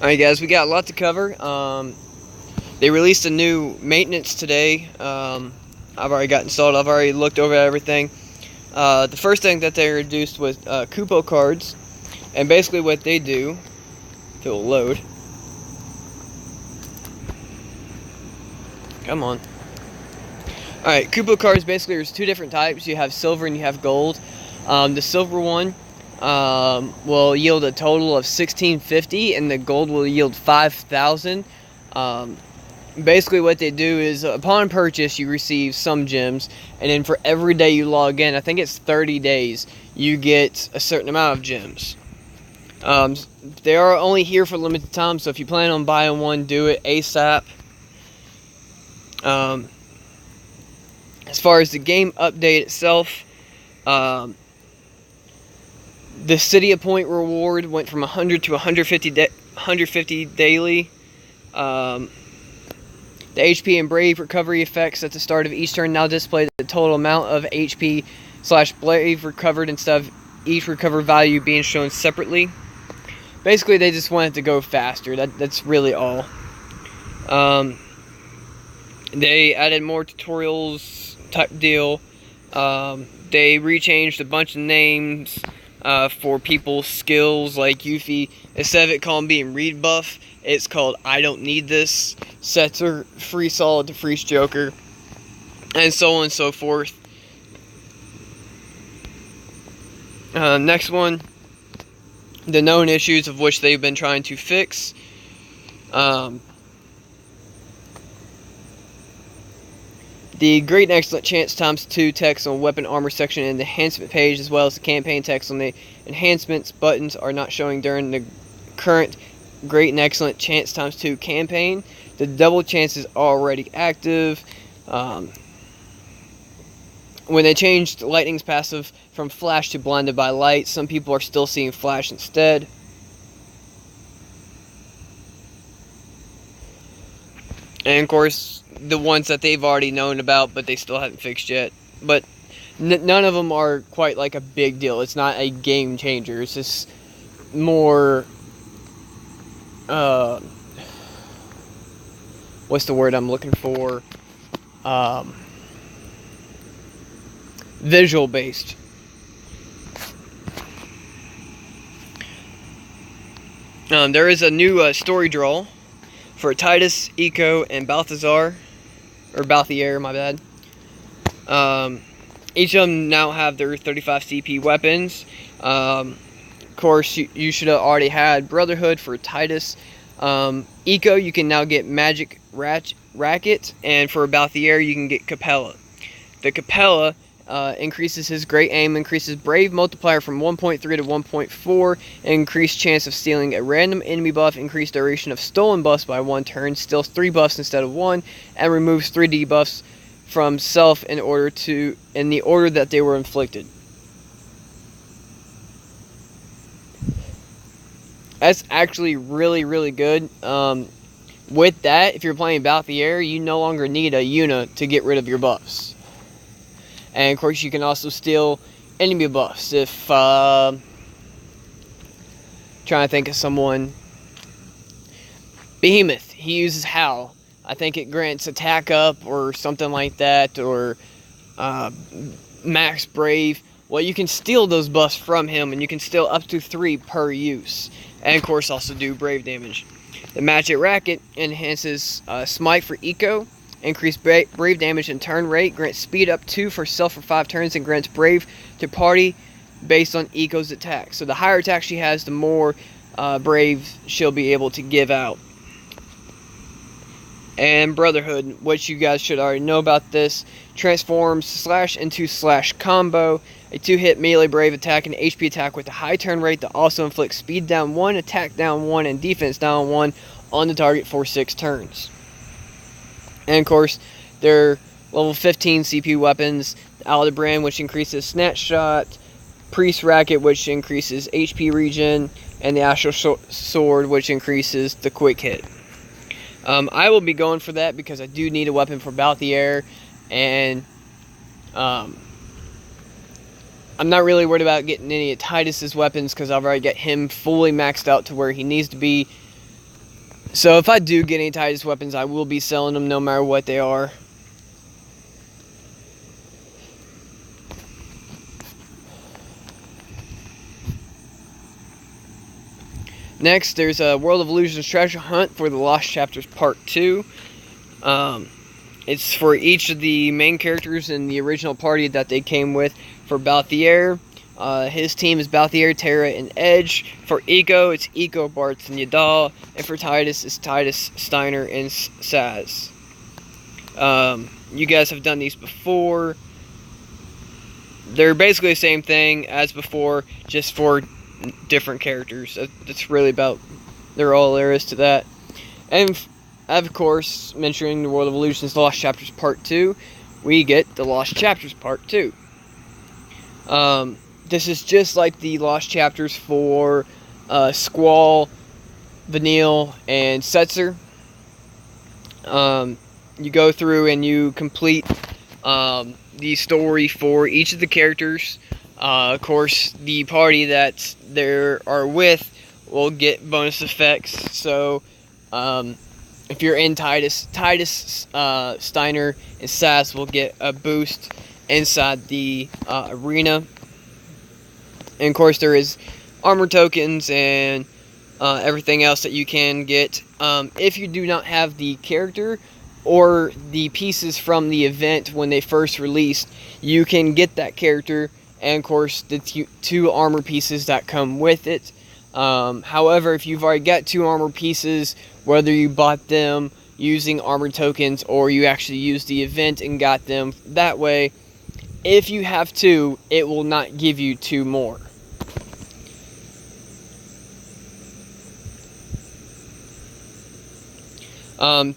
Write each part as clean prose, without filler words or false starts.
Alright guys, we got a lot to cover. They released a new maintenance today. I've already got installed. I've already looked over everything. The first thing that they introduced was coupon cards. And basically what they do, if it will load. Come on. Alright, coupon cards, basically there's two different types. You have silver and you have gold. The silver one will yield a total of $16.50, and the gold will yield $5,000. Basically what they do is, upon purchase you receive some gems, and then for every day you log in, I think it's 30 days, you get a certain amount of gems. They are only here for limited time, so if you plan on buying one, do it ASAP. As far as the game update itself, the City Point reward went from 100 to 150 daily. The HP and Brave recovery effects at the start of each turn now display the total amount of HP / Brave recovered instead of each recovered value being shown separately. Basically, they just wanted to go faster. That's really all. They added more tutorials type deal. They rechanged a bunch of names for people's skills, like Yuffie. Instead of it calling being read buff, it's called I don't need this. Setzer, free solid to freeze Joker, and so on and so forth. Next one, the known issues of which they've been trying to fix. The Great and Excellent Chance ×2 text on weapon armor section and the enhancement page, as well as the campaign text on the enhancements buttons, are not showing during the current Great and Excellent Chance ×2 campaign. The double chance is already active. When they changed Lightning's passive from Flash to Blinded by Light, some people are still seeing Flash instead. And of course, the ones that they've already known about, but they still haven't fixed yet. But none of them are quite like a big deal. It's not a game changer. It's just more, what's the word I'm looking for? Visual based. There is a new story draw for Tidus, Eiko, and Bathlier, my bad. Each of them now have their 35 CP weapons. Of course, you should have already had Brotherhood for Tidus. Eiko, you can now get Magic Racket, and for Bathlier, you can get Capella. The Capella increases his great aim, increases Brave multiplier from 1.3 to 1.4, increased chance of stealing a random enemy buff, increased duration of stolen buffs by 1 turn, steals 3 buffs instead of 1, and removes 3 debuffs from self in the order that they were inflicted. That's actually really, really good. With that, if you're playing Bathlier, you no longer need a Yuna to get rid of your buffs. And of course, you can also steal enemy buffs. If trying to think of someone, Behemoth, he uses Howl. I think it grants attack up or something like that, or max Brave. Well, you can steal those buffs from him, and you can steal up to 3 per use. And of course, also do Brave damage. The Magic Racket enhances Smite for Eiko. Increase Brave damage and turn rate. Grants speed up 2 for self for 5 turns. And grants Brave to party based on Eiko's attack. So the higher attack she has, the more Brave she'll be able to give out. And Brotherhood, which you guys should already know about this, transforms slash into slash combo. A 2-hit melee Brave attack and HP attack with a high turn rate that also inflicts speed down 1, attack down 1, and defense down 1 on the target for 6 turns. And of course, they're level 15 CP weapons. The Aldebrand, which increases Snapshot. Priest Racket, which increases HP regen. And the Astral Sword, which increases the quick hit. I will be going for that because I do need a weapon for Bathlier. And I'm not really worried about getting any of Tidus's weapons because I've already got him fully maxed out to where he needs to be. So if I do get any Tidus weapons, I will be selling them no matter what they are. Next, there's a World of Illusions treasure hunt for the Lost Chapters Part 2. It's for each of the main characters in the original party that they came with. For bathlier, his team is bathlier, Terra, and Edge. For eiko, it's eiko, Bartz, and Yadal. And for tidus, it's tidus, Steiner, and Saz. You guys have done these before. They're basically the same thing as before, just for different characters. That's really about all there is to that. And of course, mentioning the World of Illusions Lost Chapters Part 2, we get the Lost Chapters Part 2. This is just like the Lost Chapters for Squall, Vanille, and Setzer. You go through and you complete the story for each of the characters. Of course, the party that they are with will get bonus effects. So, if you're in tidus, Steiner, and Sass will get a boost inside the arena. And of course, there is armor tokens and everything else that you can get. If you do not have the character or the pieces from the event when they first released, you can get that character and of course the two armor pieces that come with it. However, if you've already got two armor pieces, whether you bought them using armor tokens or you actually used the event and got them that way, if you have two, it will not give you two more.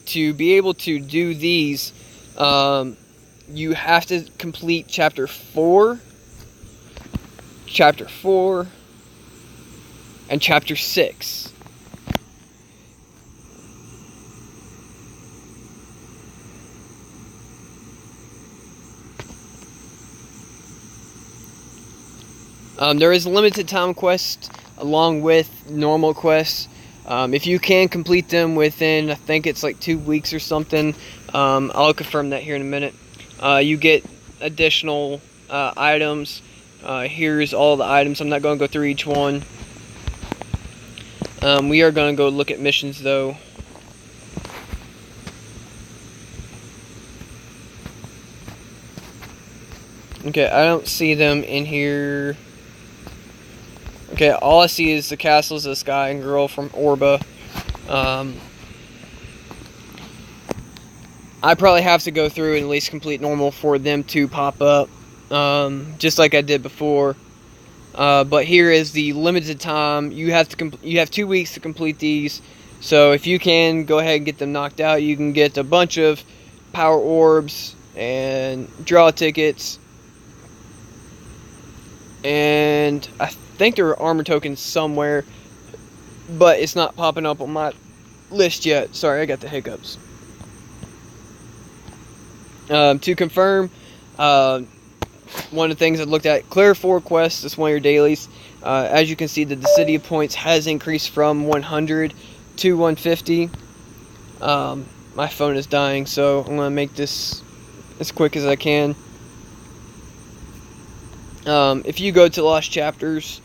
To be able to do these, you have to complete Chapter 4, and Chapter 6. There is a limited time quest along with normal quests. If you can complete them within, I think it's like 2 weeks or something, I'll confirm that here in a minute, you get additional items. Here's all the items. I'm not going to go through each one. We are going to go look at missions though. Okay, I don't see them in here. Okay, all I see is the castles of this guy and girl from Orba. I probably have to go through and at least complete normal for them to pop up, just like I did before. But here is the limited time. You have 2 weeks to complete these. So if you can go ahead and get them knocked out, you can get a bunch of power orbs and draw tickets. And I think there are armor tokens somewhere, but it's not popping up on my list yet. Sorry, I got the hiccups. To confirm, one of the things I looked at, clear 4 quests, is one of your dailies. As you can see, the Dissida points has increased from 100 to 150. My phone is dying, so I'm going to make this as quick as I can. If you go to Lost Chapters,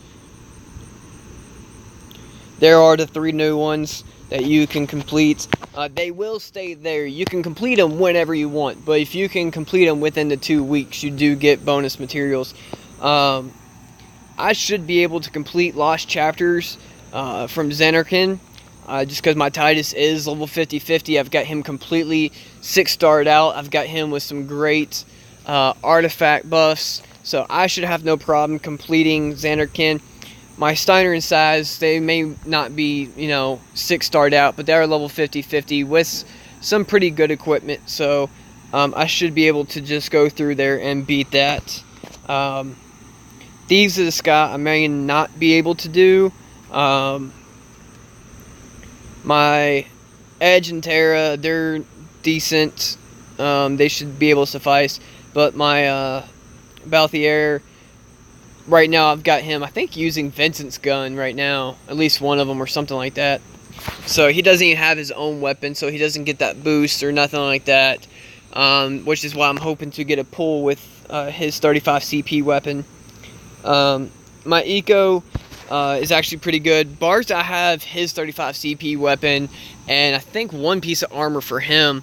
there are the 3 new ones that you can complete. They will stay there. You can complete them whenever you want, but if you can complete them within the 2 weeks, you do get bonus materials. I should be able to complete Lost Chapters from Xanarkin, just because my Tidus is level 50-50. I've got him completely 6-starred out. I've got him with some great artifact buffs, so I should have no problem completing Xanarkin. My Steiner and Size, they may not be, 6-starred out, but they're level 50-50 with some pretty good equipment, so I should be able to just go through there and beat that. Thieves of the Sky, I may not be able to do. My Edge and Terra, they're decent. They should be able to suffice, but my bathlier, right now I've got him, I think, using Vincent's gun right now. At least one of them or something like that. So he doesn't even have his own weapon, so he doesn't get that boost or nothing like that. Which is why I'm hoping to get a pull with his 35 CP weapon. My eiko is actually pretty good. Bars, I have his 35 CP weapon, and I think one piece of armor for him.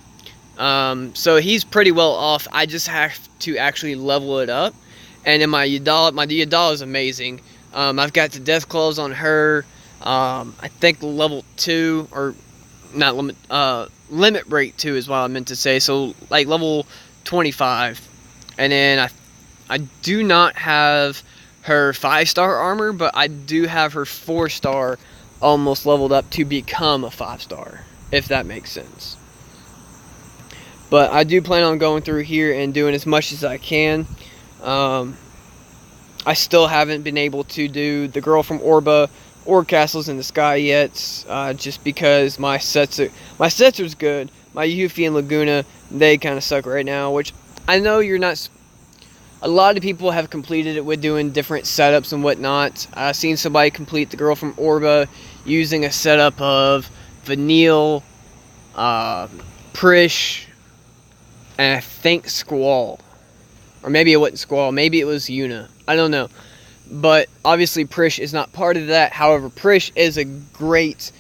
So he's pretty well off. I just have to actually level it up. And then my Yadala is amazing. I've got the death claws on her. I think level 2, or not limit break 2 is what I meant to say. So like level 25. And then I do not have her 5-star armor, but I do have her 4-star almost leveled up to become a 5-star, if that makes sense. But I do plan on going through here and doing as much as I can. I still haven't been able to do the girl from Orba or Castles in the Sky yet, just because my Setser's good. My Yuffie and Laguna, they kind of suck right now, which I know you're not. A lot of people have completed it with doing different setups and whatnot. I've seen somebody complete the girl from Orba using a setup of Vanille, Prish, and I think Squall. Or maybe it wasn't Squall, maybe it was Yuna. I don't know. But obviously Prish is not part of that. However, Prish is a great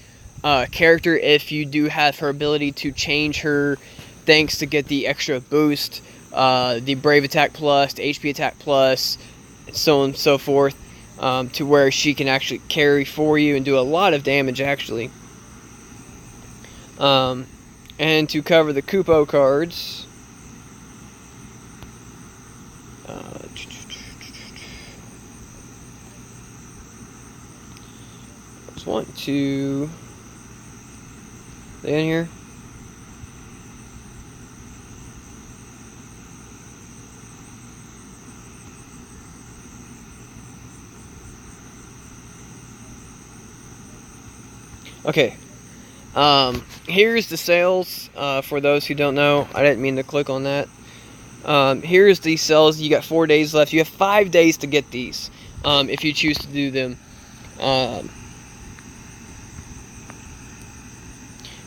character if you do have her ability to change her things to get the extra boost. The Brave Attack Plus, the HP Attack Plus, and so on and so forth. To where she can actually carry for you and do a lot of damage actually. And to cover the Kupo cards, just want to stay in here. Okay, here's the sales, for those who don't know. I didn't mean to click on that. Here's the sales. You got 4 days left. You have 5 days to get these, if you choose to do them.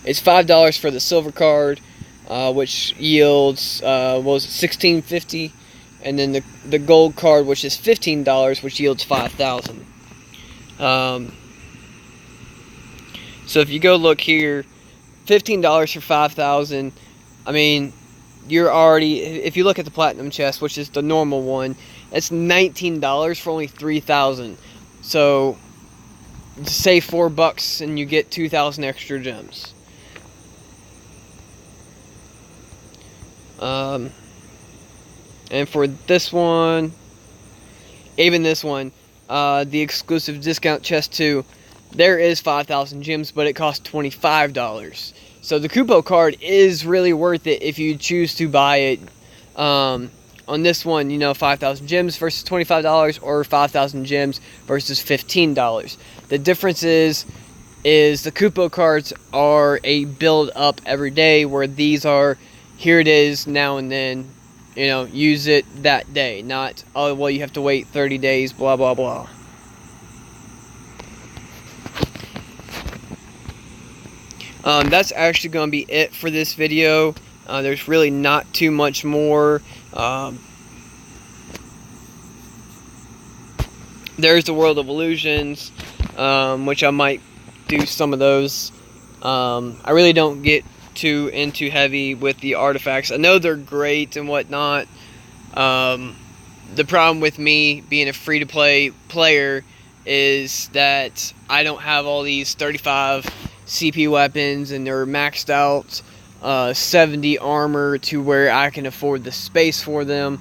It's $5 for the silver card, which yields, what was it, $16.50, and then the gold card, which is $15, which yields 5,000. So if you go look here, $15 for 5,000. I mean, you're already, if you look at the platinum chest, which is the normal one, it's $19 for only 3,000. So save $4 and you get 2,000 extra gems. And for this one, even this one, the exclusive discount chest 2, there is 5,000 gems, but it costs $25. So the Kupo card is really worth it if you choose to buy it. On this one, you know, 5,000 gems versus $25, or 5,000 gems versus $15. The difference is the Kupo cards are a build up every day, where these are, here it is now and then, you know, use it that day. Not, oh, well, you have to wait 30 days, blah, blah, blah. That's actually going to be it for this video. There's really not too much more. There's the World of Illusions, which I might do some of those. I really don't get too into heavy with the artifacts. I know they're great and whatnot. The problem with me being a free-to-play player is that I don't have all these 35 CP weapons, and they're maxed out 70 armor to where I can afford the space for them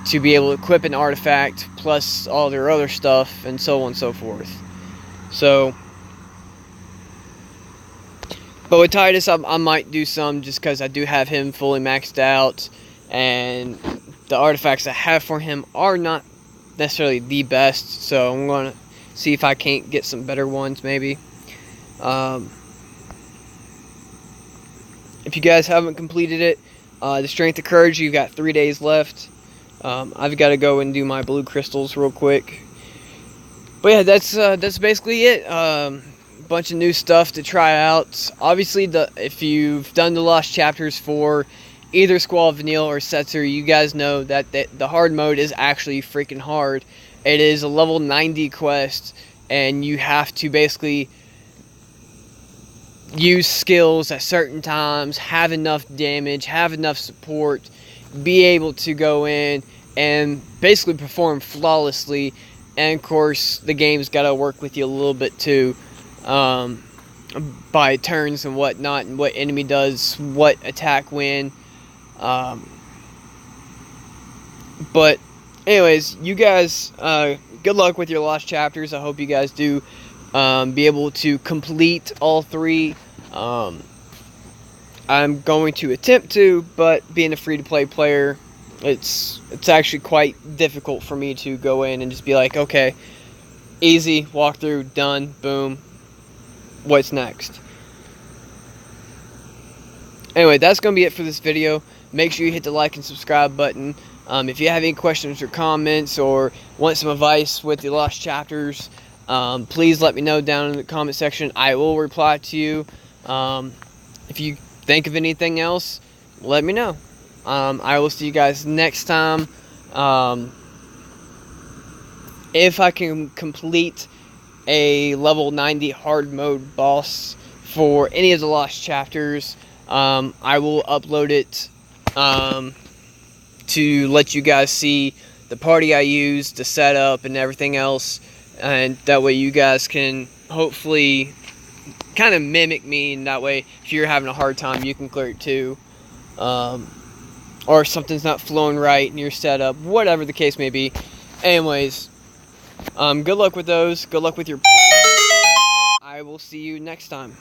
to be able to equip an artifact plus all their other stuff, and so on and so forth. So, but with Tidus, I might do some, just because I do have him fully maxed out, and the artifacts I have for him are not necessarily the best, so I'm going to see if I can't get some better ones maybe. If you guys haven't completed it, the Strength of Courage, you've got 3 days left. I've got to go and do my blue crystals real quick. But yeah, that's basically it. bunch of new stuff to try out. Obviously, if you've done the Lost Chapters for either Squall, Vanille, or Setzer, you guys know that the hard mode is actually freaking hard. It is a level 90 quest, and you have to basically use skills at certain times, have enough damage, have enough support, be able to go in and basically perform flawlessly. And of course, the game's got to work with you a little bit too, by turns and whatnot, and what enemy does, what attack when. But anyways, you guys, good luck with your Lost Chapters. I hope you guys do be able to complete all 3. I'm going to attempt to, but being a free-to-play player, it's actually quite difficult for me to go in and just be like, okay, easy, walkthrough, done, boom, what's next? Anyway, that's going to be it for this video. Make sure you hit the like and subscribe button. If you have any questions or comments or want some advice with the Lost Chapters, please let me know down in the comment section. I will reply to you. If you think of anything else, let me know. I will see you guys next time. If I can complete a level 90 hard mode boss for any of the Lost Chapters, I will upload it to let you guys see the party I used, the setup, and everything else, and that way you guys can hopefully kind of mimic me, and that way if you're having a hard time, you can clear it too. Or something's not flowing right in your setup, whatever the case may be. Anyways, good luck with those. Good luck with your... I will see you next time.